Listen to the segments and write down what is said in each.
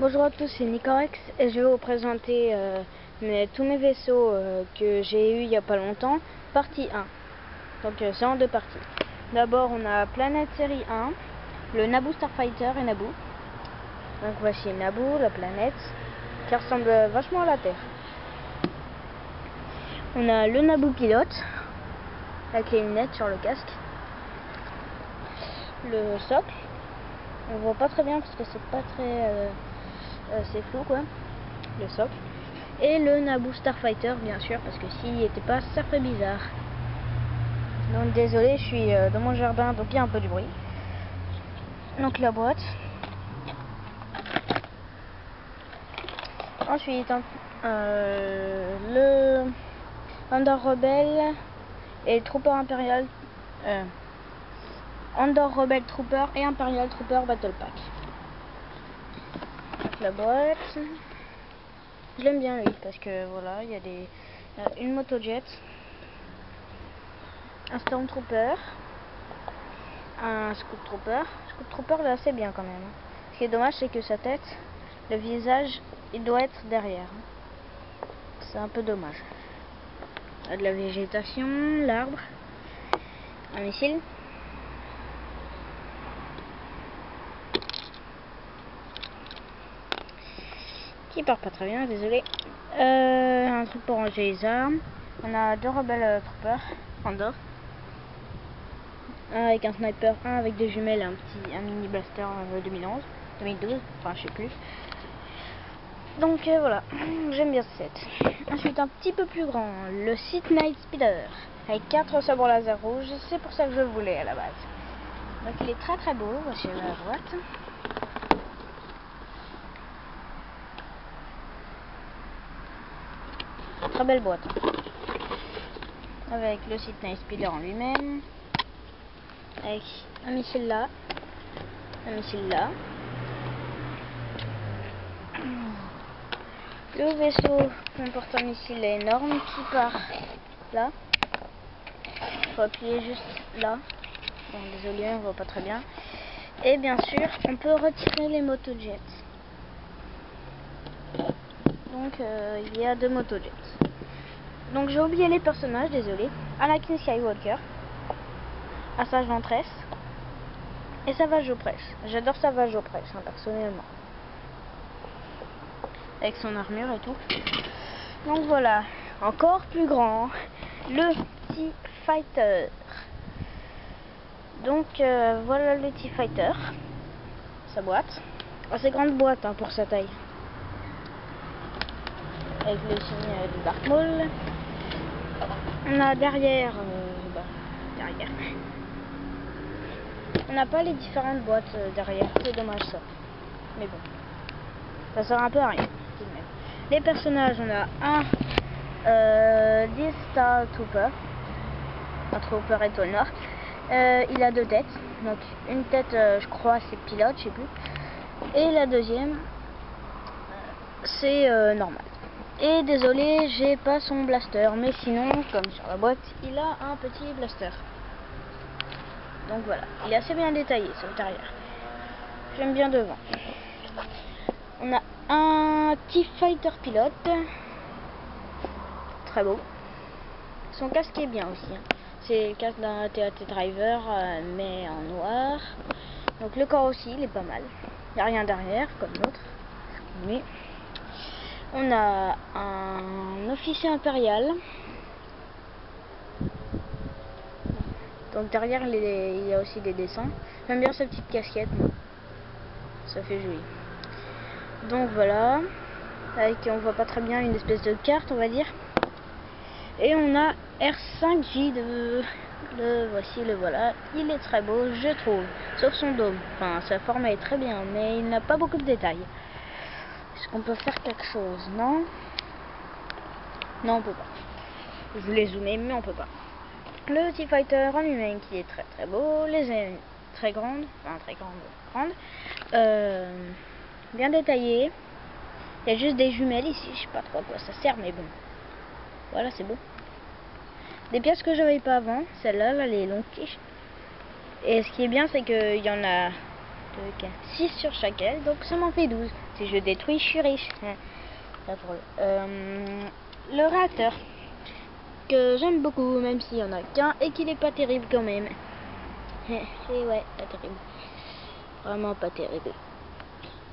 Bonjour à tous, c'est Nicorex et je vais vous présenter tous mes vaisseaux que j'ai eu il n'y a pas longtemps, partie 1. Donc c'est en deux parties. D'abord on a Planète série 1, le Naboo Starfighter et Naboo. Donc voici Naboo, la planète, qui ressemble vachement à la Terre. On a le Naboo pilote, avec les lunettes sur le casque. Le socle, on voit pas très bien parce que c'est pas très... c'est flou quoi, le socle. Et le Naboo Starfighter bien sûr, parce que s'il était pas, ça ferait bizarre. Donc désolé, je suis dans mon jardin, donc il y a un peu de bruit. Donc la boîte. Ensuite le Andor Rebel et Trooper Imperial, Andor Rebel Trooper et Imperial Trooper Battle Pack. Donc la boîte, je l'aime bien lui parce que voilà, il y a une motojet, un Stormtrooper, un Scout Trooper. Scout Trooper là assez bien quand même. Ce qui est dommage c'est que sa tête, le visage, il doit être derrière. C'est un peu dommage. Il y a de la végétation, l'arbre, un missile. Qui part pas très bien, désolé. Un truc pour ranger les armes. On a deux Rebel Troopers Andor. Un avec un sniper, un avec des jumelles, un mini blaster 2012, enfin je sais plus. Donc voilà, j'aime bien ce set. Ensuite un petit peu plus grand, le Sith Night Speeder, avec 4 sabres laser rouges, c'est pour ça que je le voulais à la base. Donc il est très très beau, voici la boîte. Très belle boîte. Avec le Sith Night Speeder en lui-même. Avec un missile là. Un missile là. Le vaisseau comporte un missile énorme qui part là. Il faut appuyer juste là. Bon, désolé, on voit pas très bien. Et bien sûr, on peut retirer les motojets. Donc, il y a deux motojets. Donc, j'ai oublié les personnages, désolé. Anakin Skywalker, Asajj Ventress et Savage Opress. J'adore Savage Opress, personnellement. Avec son armure et tout. Donc voilà, encore plus grand, le T-Fighter. Donc voilà le T-Fighter, sa boîte, assez grande boîte pour sa taille, avec le signe de Darth Maul. On a derrière, on n'a pas les différentes boîtes derrière, c'est dommage ça, mais bon, ça sert un peu à rien tout de même. Les personnages, on a un Star Trooper, un Trooper étoile noire. Il a deux têtes, donc une tête je crois c'est pilote, je sais plus, et la deuxième c'est normal. Et désolé, j'ai pas son blaster, mais sinon comme sur la boîte il a un petit blaster. Donc voilà, il est assez bien détaillé sur le derrière, j'aime bien devant. On a un T-Fighter pilote, très beau. Son casque est bien aussi, c'est le casque d'un TAT Driver mais en noir. Donc le corps aussi il est pas mal. Il n'y a rien derrière comme l'autre. Mais on a un officier impérial. Donc derrière il y a aussi des dessins. J'aime bien sa petite casquette. Ça fait joli. Donc voilà. Avec on voit pas très bien une espèce de carte on va dire. Et on a R5J voici le voilà, il est très beau je trouve, sauf son dôme, enfin sa forme est très bien mais il n'a pas beaucoup de détails. Est-ce qu'on peut faire quelque chose? Non, on peut pas. Je voulais zoomer mais on peut pas. Le T-Fighter en lui-même qui est très très beau, les ailes très grandes, bien détaillées. Il y a juste des jumelles ici, je sais pas trop à quoi ça sert mais bon, voilà c'est beau. Des pièces que j'avais pas avant, celle-là, là, les longues quiches. Et ce qui est bien, c'est qu'il y en a 6 sur chaque aile, donc ça m'en fait 12. Si je détruis, je suis riche. Pas drôle. Le réacteur, que j'aime beaucoup, même s'il y en a qu'un et qu'il est pas terrible quand même. Et ouais, pas terrible. Vraiment pas terrible.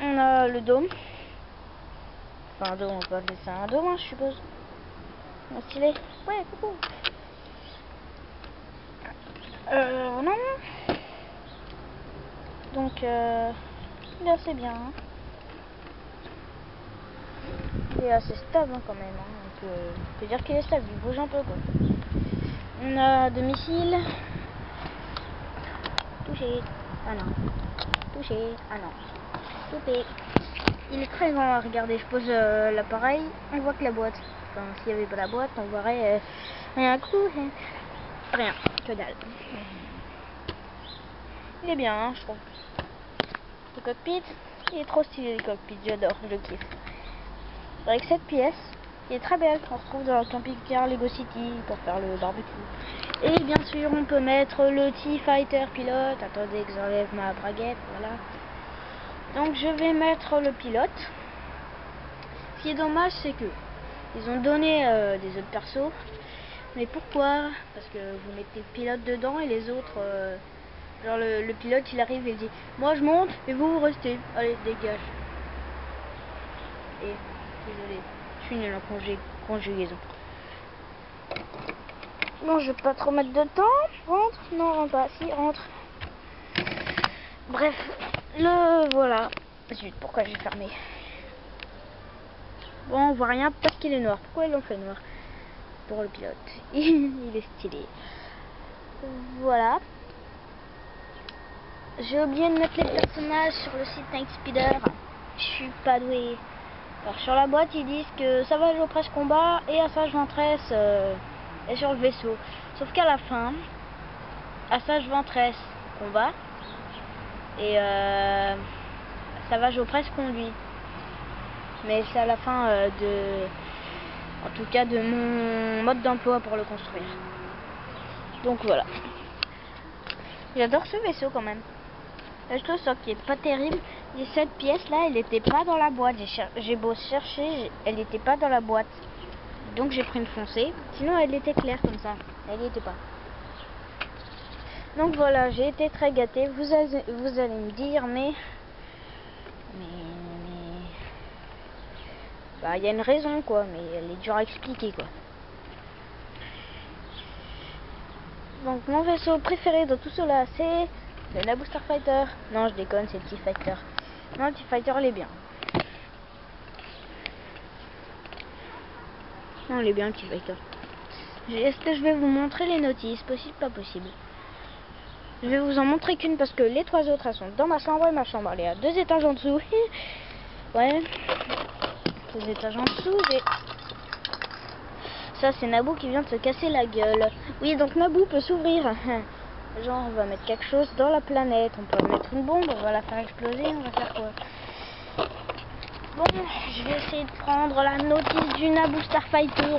On a le dôme. Enfin, un dôme, on peut appeler ça un dôme, hein, je suppose. Un stylet. Ouais, coucou. Non. Donc, il est assez bien. Hein. Il est assez stable hein, quand même. Hein. On peut dire qu'il est stable, il bouge un peu quoi. On a deux missiles. Touché. Ah non. Touché. Ah non. Coupé. Il est très grand à regarder. Je pose l'appareil, on voit que la boîte. Enfin, s'il n'y avait pas la boîte, on verrait rien. Rien. Que dalle. Il est bien, hein, je trouve. Le cockpit, il est trop stylé le cockpit, j'adore, je le kiffe. Avec cette pièce, il est très belle, on retrouve dans le camping-car Lego City pour faire le barbecue. Et bien sûr, on peut mettre le T-Fighter pilote. Attendez que j'enlève ma braguette, voilà. Donc je vais mettre le pilote. Ce qui est dommage, c'est que ils ont donné des autres persos. Mais pourquoi? Parce que vous mettez le pilote dedans et les autres... genre le pilote il arrive et il dit moi je monte et vous restez. Allez dégage. Et désolé, je suis nul en conjugaison. Bon, je vais pas trop mettre de temps. Rentre? Non, rentre pas. Si, rentre. Bref, le voilà. Zut, pourquoi j'ai fermé? Bon, on voit rien parce qu'il est noir. Pourquoi ils l'ont fait noir? Pour le pilote. Il est stylé. Voilà. J'ai oublié de mettre les personnages sur le site Tank Speeder. Je suis pas doué. Alors sur la boîte ils disent que ça va jouer au presse combat et Assage Ventress est sur le vaisseau. Sauf qu'à la fin, Assage Ventress combat et ça va jouer au presse conduit. Mais c'est à la fin en tout cas de mon mode d'emploi pour le construire. Donc voilà. J'adore ce vaisseau quand même. La chose qui est pas terrible, et cette pièce là, elle n'était pas dans la boîte. J'ai beau chercher, elle n'était pas dans la boîte. Donc j'ai pris une foncée. Sinon elle était claire comme ça. Elle n'y était pas. Donc voilà, j'ai été très gâtée. Vous allez me dire, mais bah il y a une raison quoi, mais elle est dure à expliquer quoi. Donc mon vaisseau préféré dans tout cela, c'est le Naboo Starfighter. Non, je déconne, c'est le T-Fighter. Non, le T-Fighter, il est bien. Non, il est bien, le T-Fighter. Est-ce que je vais vous montrer les notices? Possible, pas possible. Je vais vous en montrer qu'une parce que les trois autres, elles sont dans ma chambre et ma chambre, elle est à 2 étages en dessous. Ouais. 2 étages en dessous, j'ai... Ça, c'est Naboo qui vient de se casser la gueule. Oui, donc Naboo peut s'ouvrir. Genre, on va mettre quelque chose dans la planète. On peut mettre une bombe, on va la faire exploser. On va faire quoi? Bon, je vais essayer de prendre la notice du Naboo Starfighter.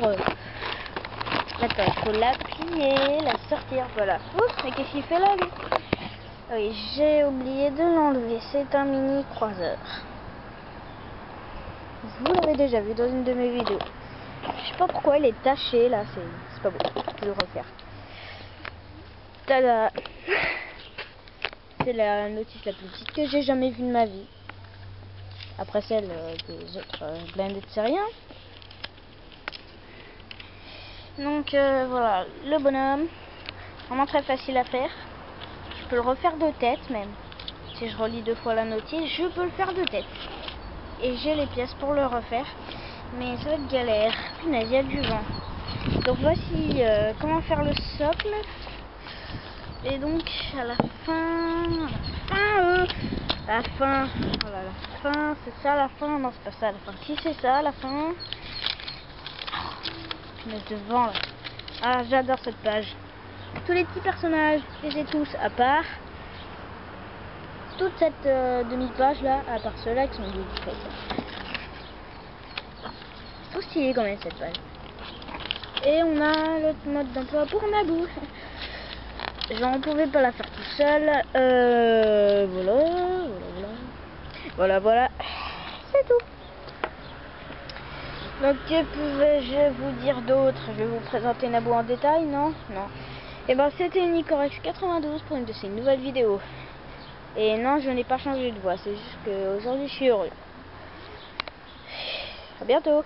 Attends, il faut la plier, la sortir. Voilà. Ouh, mais qu'est-ce qu'il fait là, lui? Oui, j'ai oublié de l'enlever. C'est un mini croiseur. Vous l'avez déjà vu dans une de mes vidéos. Je sais pas pourquoi il est taché là. C'est pas beau. Je vais le refaire. Tada! C'est la notice la plus petite que j'ai jamais vue de ma vie. Après celle des autres blindés de rien. Donc voilà, le bonhomme. Vraiment très facile à faire. Je peux le refaire de tête même. Si je relis 2 fois la notice, je peux le faire de tête. Et j'ai les pièces pour le refaire. Mais ça va être galère. Punaise, il y a du vent. Donc voici comment faire le socle. Et donc à la fin, voilà, la fin, c'est ça la fin, non c'est pas ça la fin, si c'est ça la fin, punaise de vent là. Ah j'adore cette page, tous les petits personnages, je les ai tous à part, toute cette demi-page là, à part ceux-là qui sont des T-Fighter. C'est trop stylé quand même cette page. Et on a l'autre mode d'emploi pour Naboo. Genre on pouvait pas la faire tout seul. Voilà. C'est tout. Donc que pouvais-je vous dire d'autre? Je vais vous présenter Naboo en détail, non? Non. Et ben c'était Nicorex 92 pour une de ces nouvelles vidéos. Et non, je n'ai pas changé de voix, c'est juste qu'aujourd'hui je suis heureux. À bientôt.